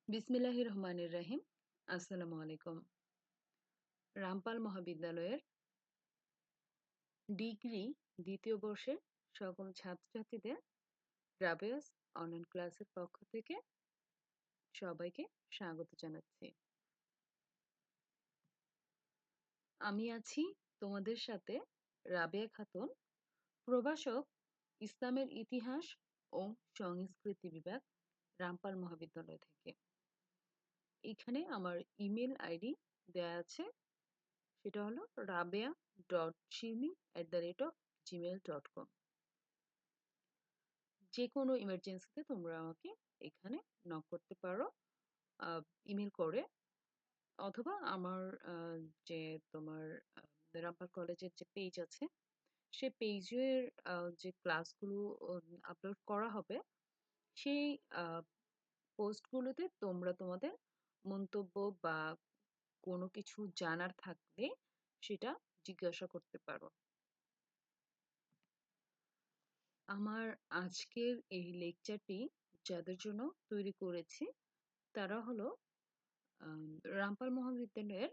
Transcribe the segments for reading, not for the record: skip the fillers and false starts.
বিসমিল্লাহির রহমানির রহিম। আসসালামু আলাইকুম। রামপাল মহাবিদ্যালয়ের ডিগ্রি ২য় বর্ষের সকল ছাত্রছাত্রীদের রাবেয়াস অনলাইন ক্লাসের পক্ষ থেকে সবাইকে স্বাগত জানাচ্ছি। আমি আছি তোমাদের সাথে রাবেয়া খাতুন, প্রভাষক, ইসলামের ইতিহাস ও সংস্কৃতি বিভাগ, রামপাল মহাবিদ্যালয় থেকে। এখানে আমার ইমেল আইডি দেয়া আছে, সেটা হলো rabea.shimi@gmail.com। যে কোনো ইমার্জেন্সিতে তোমরা আমাকে এখানে নক করতে পারো ইমেল করে, অথবা আমার যে তোমার রামপাল কলেজের যে পেজ আছে সে পেজের যে ক্লাসগুলো আপলোড করা হবে সেই পোস্টগুলোতে তোমরা তোমাদের মন্তব্য বা কোনো কিছু জানার থাকলে সেটা জিজ্ঞাসা করতে পারো। আমার আজকের এই লেকচারটি যাদের জন্য তৈরি করেছি তারা হলো আম রামপাল মহাবিদ্যালয়ের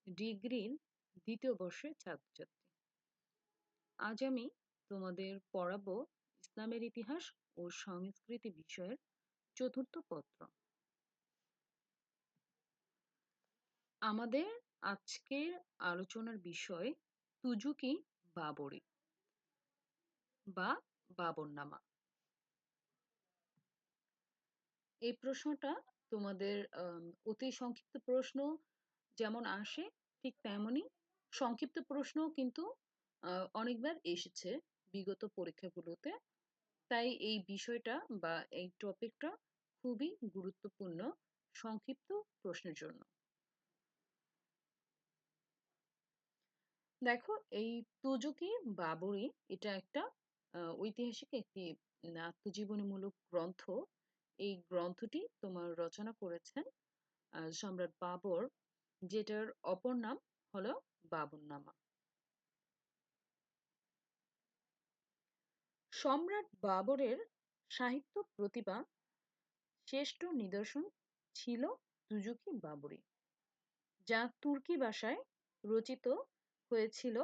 ডিগ্রির ২য় বর্ষের ছাত্রছাত্রী। আজ আমি তোমাদের পড়াবো ইসলামের ইতিহাস ও সংস্কৃতি বিষয়ের ৪র্থ পত্র। আমাদের আজকের আলোচনার বিষয় তুজুকি বাবরি বা বাবরনামা। এই প্রশ্নটা তোমাদের অতি সংক্ষিপ্ত প্রশ্ন যেমন আসে ঠিক তেমনই সংক্ষিপ্ত প্রশ্নও কিন্তু অনেকবার এসেছে বিগত পরীক্ষাগুলোতে। তাই এই বিষয়টা বা এই টপিকটা খুবই গুরুত্বপূর্ণ সংক্ষিপ্ত প্রশ্নের জন্য। দেখো, এই তুজুকি বাবরি এটা একটা ঐতিহাসিক একটি আত্মজীবনীমূলক গ্রন্থ। এই গ্রন্থটি তোমার রচনা করেছেন সম্রাট বাবর, যেটার অপর নাম হলো বাবরনামা। সম্রাট বাবরের সাহিত্য প্রতিভা শ্রেষ্ঠ নিদর্শন ছিল তুজুকি বাবরি, যা তুর্কি ভাষায় রচিত হয়েছিল।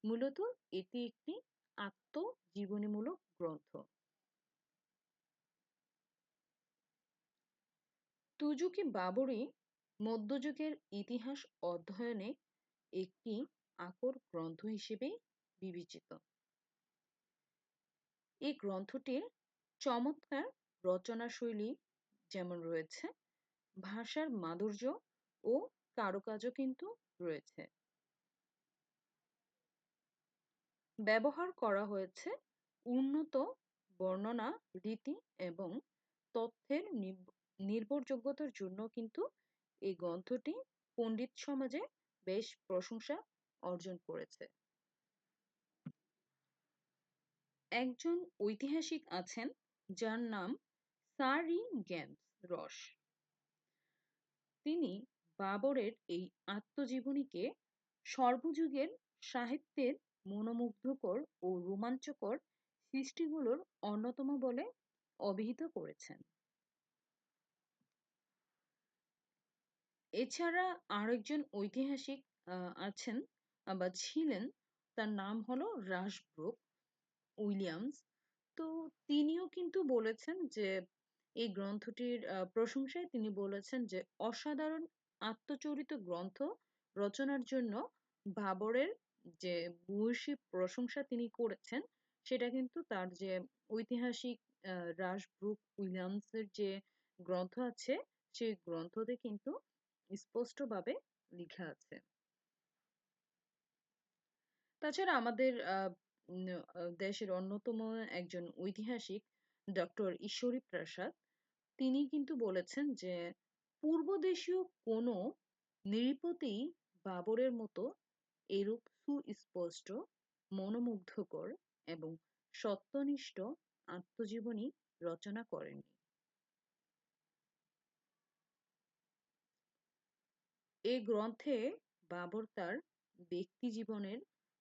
মূলত এটি একটি আত্মজীবনীমূলক গ্রন্থ। তুজুকি বাবরি মধ্যযুগের ইতিহাস অধ্যয়নে একটি আকর গ্রন্থ হিসেবে বিবেচিত। এই গ্রন্থটির চমৎকার রচনাশৈলী যেমন রয়েছে, ভাষার মাধুর্য ও কারুকাজও কিন্তু রয়েছে। ব্যবহার করা হয়েছে উন্নত বর্ণনা রীতি এবং তথ্যের নির্ভরযোগ্যতার জন্য কিন্তু এই গ্রন্থটি পণ্ডিত সমাজে বেশ প্রশংসা অর্জন করেছে। একজন ঐতিহাসিক আছেন যার নাম স্যার ই গেমস রস। তিনি বাবরের এই আত্মজীবনীকে সর্বযুগের সাহিত্যের মনোমুগ্ধকর ও রোমাঞ্চকর সৃষ্টিগুলোর অন্যতম বলে অভিহিত করেছেন। এছাড়া আরেকজন ঐতিহাসিক আছেন বা ছিলেন, তার নাম হলো রাসব্রুক উইলিয়ামস। তো তিনিও কিন্তু বলেছেন যে এই গ্রন্থটির প্রশংসায় তিনি বলেছেন যে অসাধারণ আত্মচরিত গ্রন্থ রচনার জন্য বাবরের যে ভূয়সী প্রশংসা তিনি করেছেন, সেটা কিন্তু তার যে ঐতিহাসিক রাসব্রুক উইলিয়ামসের যে গ্রন্থ আছে সেই গ্রন্থতে কিন্তু স্পষ্টভাবে লিখা আছে। তাছাড়া আমাদের দেশের অন্যতম একজন ঐতিহাসিক ডক্টর ঈশ্বরী প্রসাদ, তিনি কিন্তু বলেছেন যে পূর্বদেশীয় কোনো নৃপতি বাবরের মতো এরূপ সুস্পষ্ট, মনোমুগ্ধকর এবং সত্যনিষ্ঠ আত্মজীবনী রচনা করেননি। এই গ্রন্থে বাবর তার ব্যক্তিজীবনের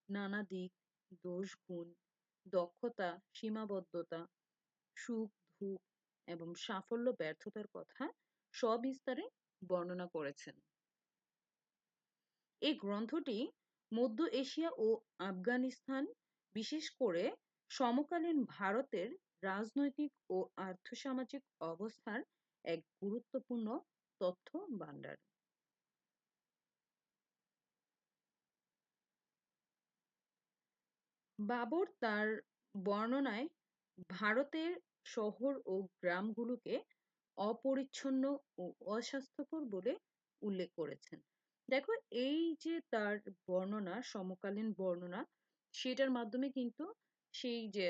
নানা দিক, দোষ গুণ, দক্ষতা, সীমাবদ্ধতা, সুখ দুঃখ এবং সাফল্য ব্যর্থতার কথা সবিস্তারে বর্ণনা করেছেন। এই গ্রন্থটি মধ্য এশিয়া ও আফগানিস্তান, বিশেষ করে সমকালীন ভারতের রাজনৈতিক ও আর্থসামাজিক অবস্থার এক গুরুত্বপূর্ণ তথ্য ভাণ্ডার। বাবর তার বর্ণনায় ভারতের শহর ও গ্রামগুলোকে অপরিচ্ছন্ন ও অস্বাস্থ্যকর বলে উল্লেখ করেছেন। দেখো, এই যে তার বর্ণনা, সমকালীন বর্ণনা, সেটার মাধ্যমে কিন্তু সেই যে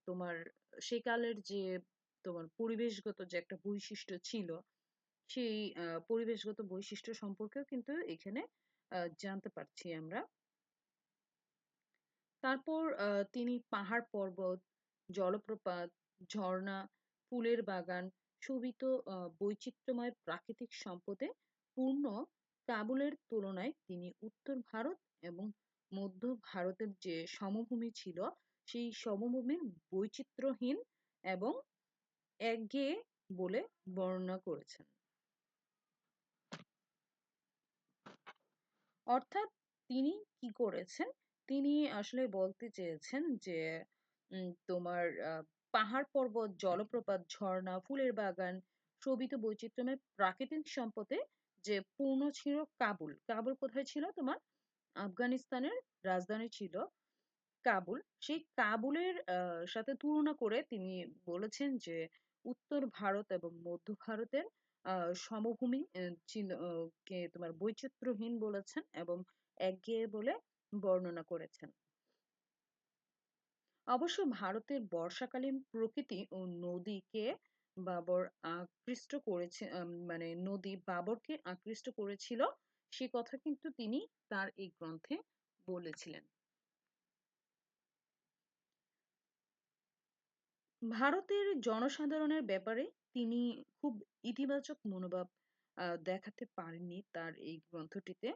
তোমার সেকালের যে তোমার পরিবেশগত যে একটা বৈশিষ্ট্য ছিল, সেই পরিবেশগত বৈশিষ্ট্য সম্পর্কেও কিন্তু এখানে জানতে পারছি আমরা। তারপর তিনি পাহাড় পর্বত, জলপ্রপাত, ঝর্ণা, ফুলের বাগান, শোভিত বৈচিত্র্যময় প্রাকৃতিক সম্পদে পূর্ণ কাবুলের তুলনায় তিনি উত্তর ভারত এবং মধ্য ভারতের যে সমভূমি ছিল, সেই সমভূমির বৈচিত্র্যহীন এবং একঘেয়ে বলে বর্ণনা করেছেন। অর্থাৎ তিনি কি করেছেন? তিনি আসলে বলতে চেয়েছেন যে তোমার পাহাড় পর্বত, জলপ্রপাত, ঝর্ণা, ফুলের বাগান, শোভিত বৈচিত্র্যময় প্রাকৃতিক সম্পদে যে পূর্ণ ছিল কাবুল। কাবুল কোথায় ছিল? তোমার আফগানিস্তানের রাজধানী ছিল কাবুল। সেই কাবুলের সাথে তুলনা করে তিনি বলেছেন যে উত্তর ভারত এবং মধ্য ভারতের সমভূমি ছিল, কে তোমার বৈচিত্র্যহীন বলেছেন এবং একঘেয়ে বলে বর্ণনা করেছেন। অবশ্য ভারতের বর্ষাকালীন প্রকৃতি ও নদীকে বাবর আকৃষ্ট করেছে, মানে নদী বাবরকে আকৃষ্ট করেছিল, সে কথা কিন্তু তিনি তার এই গ্রন্থে বলেছিলেন। ভারতের জনসাধারণের ব্যাপারে তিনি খুব ইতিবাচক মনোভাব দেখাতে পারেননি তার এই গ্রন্থটিতে।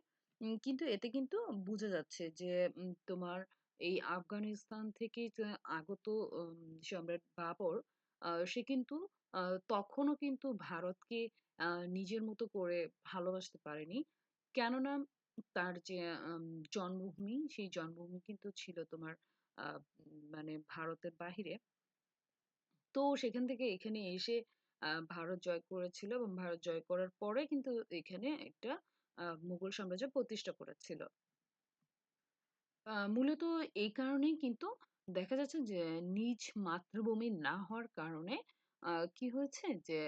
কিন্তু এতে কিন্তু বোঝা যাচ্ছে যে তোমার এই আফগানিস্তান থেকে যে আগত সম্রাট বাবর, সে কিন্তু তখনও কিন্তু ভারতকে নিজের মতো করে ভালোবাসতে পারেনি। কেননা তার যে আম জন্মভূমি, সেই জন্মভূমি কিন্তু ছিল তোমার মানে ভারতের বাহিরে। তো সেখান থেকে এখানে এসে ভারত জয় করেছিল এবং ভারত জয় করার পরে কিন্তু এখানে একটা মুঘল সাম্রাজ্য প্রতিষ্ঠা করেছিল। মূলত এই কারণেই কিন্তু দেখা যাচ্ছে যে নিজ মাতৃভূমি না হওয়ার কারণে কি হয়েছে যে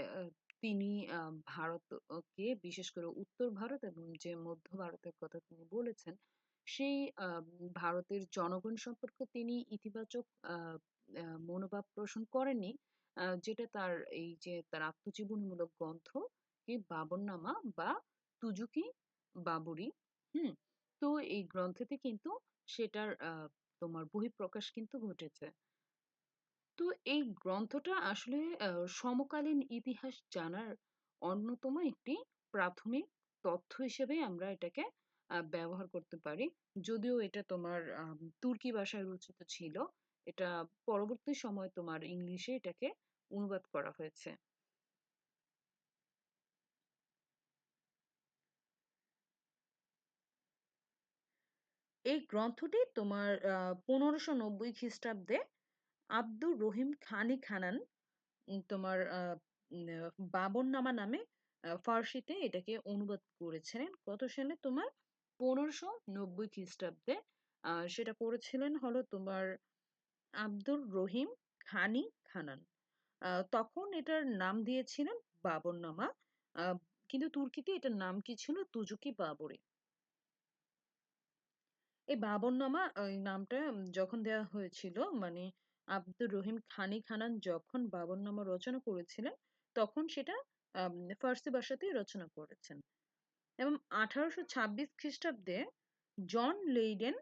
তিনি ভারতকে, বিশেষ করে উত্তর ভারত এবং যে মধ্য ভারতের কথা তিনি বলেছেন, সেই ভারতের জনগণ সম্পর্কে তিনি ইতিবাচক আহ মনোভাব পোষণ করেননি, যেটা তার এই যে তার আত্মজীবনীমূলক গ্রন্থ এই বাবরনামা বা তুজুকি বাবরি, হুম, তো এই গ্রন্থেতে কিন্তু সেটার তোমার বহিঃপ্রকাশ কিন্তু ঘটেছে। তো এই গ্রন্থটা আসলে সমকালীন ইতিহাস জানার অন্যতম একটি প্রাথমিক তথ্য হিসেবে আমরা এটাকে ব্যবহার করতে পারি। যদিও এটা তোমার তুর্কি ভাষায় রচিত ছিল, এটা পরবর্তী সময়ে তোমার ইংলিশে এটাকে অনুবাদ করা হয়েছে। এই গ্রন্থটি তোমার 1590 খ্রিস্টাব্দে আব্দুর রহিম খানি খানান তোমার বাবরনামা নামে ফার্সিতে এটাকে অনুবাদ করেছিলেন। কত সালে? তোমার 1590 খ্রিস্টাব্দে সেটা করেছিলেন হলো তোমার আব্দুর রহিম খানি খানান। তখন এটার নাম দিয়েছিলেন বাবরনামা। আহ, কিন্তু তুর্কিতে এটার নাম কি ছিল? তুজুকি বাবরি। এই বাবরনামা ওই নামটা যখন দেওয়া হয়েছিল, মানে আব্দুর রহিম খানি খানান যখন বাবরনামা রচনা করেছিলেন, তখন সেটা ফার্সি ভাষাতেই রচনা করেছেন। এবং 1826 খ্রিস্টাব্দে জন লেইডেন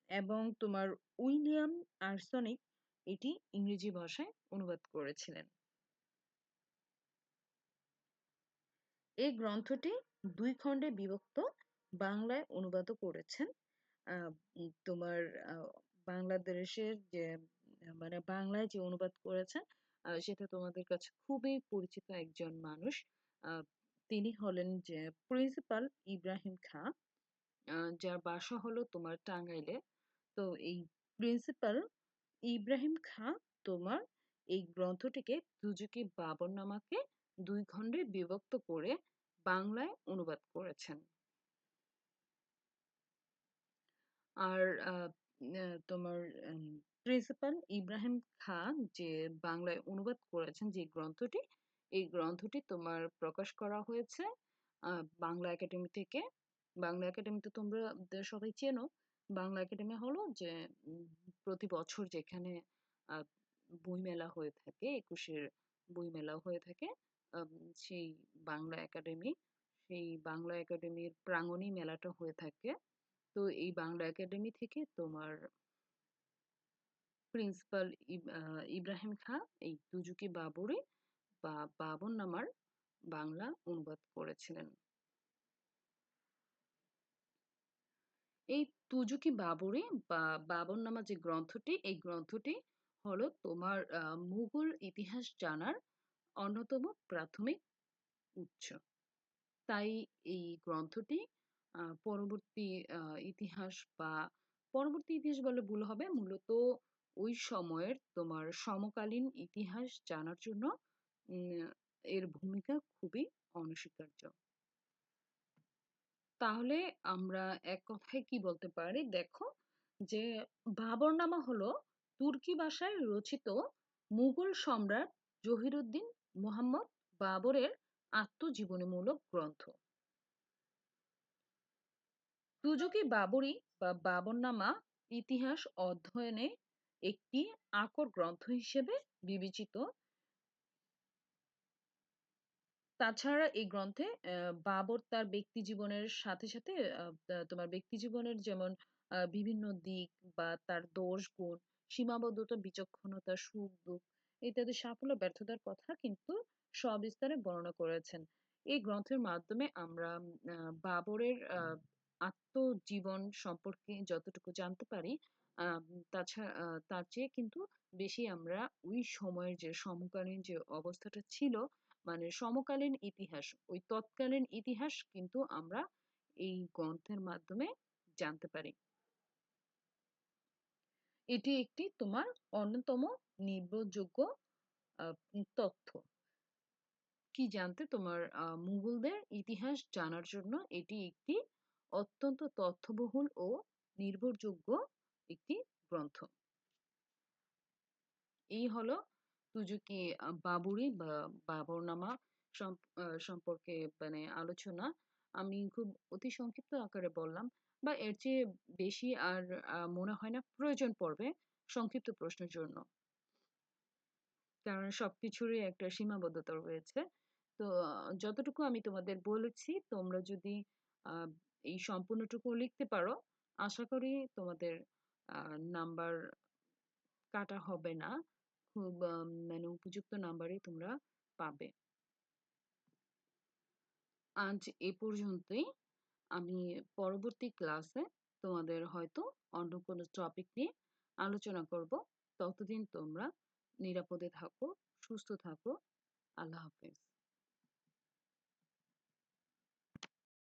এবং তোমার উইলিয়াম আর্সনিক এটি ইংরেজি ভাষায় অনুবাদ করেছিলেন। এই গ্রন্থটি দুই খণ্ডে বিভক্ত, বাংলায় অনুবাদও করেছেন। আহ, তোমার বাংলাদেশের যে মানে বাংলায় যে অনুবাদ করেছেন, সেটা তোমাদের কাছে খুবই পরিচিত একজন মানুষ, আহ, তিনি হলেন যে প্রিন্সিপাল ইব্রাহিম খাঁ, যার বাসা হলো তোমার টাঙ্গাইলে। তো এই প্রিন্সিপাল ইব্রাহিম খাঁ তোমার এই গ্রন্থটিকে তুজুকি বাবরনামাকে 2 খণ্ডে বিভক্ত করে বাংলায় অনুবাদ করেছেন। আর তোমার প্রিন্সিপাল ইব্রাহিম খান যে বাংলায় অনুবাদ করেছেন যে গ্রন্থটি, এই গ্রন্থটি তোমার প্রকাশ করা হয়েছে বাংলা একাডেমি থেকে। বাংলা একাডেমি তো তোমরা সবাই চেনো। বাংলা একাডেমি হলো যে উম, প্রতি বছর যেখানে আহ, বইমেলা হয়ে থাকে, 21-এর বইমেলা হয়ে থাকে, আম, সেই বাংলা একাডেমি, সেই বাংলা একাডেমির প্রাঙ্গণেই মেলাটা হয়ে থাকে। তো এই বাংলা একাডেমি থেকে তোমার প্রিন্সিপাল ইব্রাহিম খাঁ এই তুজুকি বাবরি বা বাবরনামার বাংলা অনুবাদ করেছিলেন। এই তুজুকি বাবরি বা বাবরনামা যে গ্রন্থটি, এই গ্রন্থটি হলো তোমার মুঘল ইতিহাস জানার অন্যতম প্রাথমিক উৎস। তাই এই গ্রন্থটি পরবর্তী ইতিহাস বা পরবর্তী ইতিহাস বললে ভুল হবে, মূলত ওই সময়ের তোমার সমকালীন ইতিহাস জানার জন্য উম, এর ভূমিকা খুবই অনস্বীকার্য। তাহলে আমরা এক কথায় কি বলতে পারি দেখো, যে বাবরনামা হলো তুর্কি ভাষায় রচিত মুঘল সম্রাট জহিরুদ্দিন মুহাম্মদ বাবরের আত্মজীবনীমূলক গ্রন্থ। তুজুকি বাবরি বা বাবরনামা ইতিহাস অধ্যয়নে একটি আকর গ্রন্থ হিসেবে বিবেচিত। তাছাড়া এই গ্রন্থে বাবর তার ব্যক্তি জীবনের সাথে সাথে তোমার ব্যক্তি জীবনের যেমন বিভিন্ন দিক বা তার দোষ গুণ, সীমাবদ্ধতা, বিচক্ষণতা, সুখ দুঃখ ইত্যাদি সাফল্য ব্যর্থতার কথা কিন্তু সবিস্তারে বর্ণনা করেছেন। এই গ্রন্থের মাধ্যমে আমরা বাবরের আত্মজীবন সম্পর্কে যতটুকু জানতে পারি, আহ, তাছাড়া তার চেয়ে কিন্তু বেশি আমরা ওই সময়ের যে সমকালীন যে অবস্থাটা ছিল, মানে সমকালীন ইতিহাস, ওই তৎকালীন ইতিহাস কিন্তু আমরা এই গ্রন্থের মাধ্যমে জানতে পারি। এটি একটি তোমার অন্যতম নির্ভরযোগ্য তথ্য। কি জানতে তোমার মুঘলদের ইতিহাস জানার জন্য এটি একটি অত্যন্ত তথ্যবহুল ও নির্ভরযোগ্য একটি গ্রন্থ। এই হলো সুজুকি বাবুরি বা বাবরনামা সম্পর্কে মানে আলোচনা। আমি খুব অতি সংক্ষিপ্ত আকারে বললাম, বা এর চেয়ে বেশি আর মনে হয় না প্রয়োজন পড়বে সংক্ষিপ্ত প্রশ্নের জন্য, কারণ সবকিছুরই একটা সীমাবদ্ধতা রয়েছে। তো যতটুকু আমি তোমাদের বলেছি, তোমরা যদি আহ, এই সম্পূর্ণটুকু লিখতে পারো, আশা করি তোমাদের নাম্বার কাটা হবে না, খুব মানে উপযুক্ত নাম্বারই তোমরা পাবে। আজ এ পর্যন্তই। আমি পরবর্তী ক্লাসে তোমাদের হয়তো অন্য কোনো টপিক নিয়ে আলোচনা করব। ততদিন তোমরা নিরাপদে থাকো, সুস্থ থাকো। আল্লাহ হাফেজ।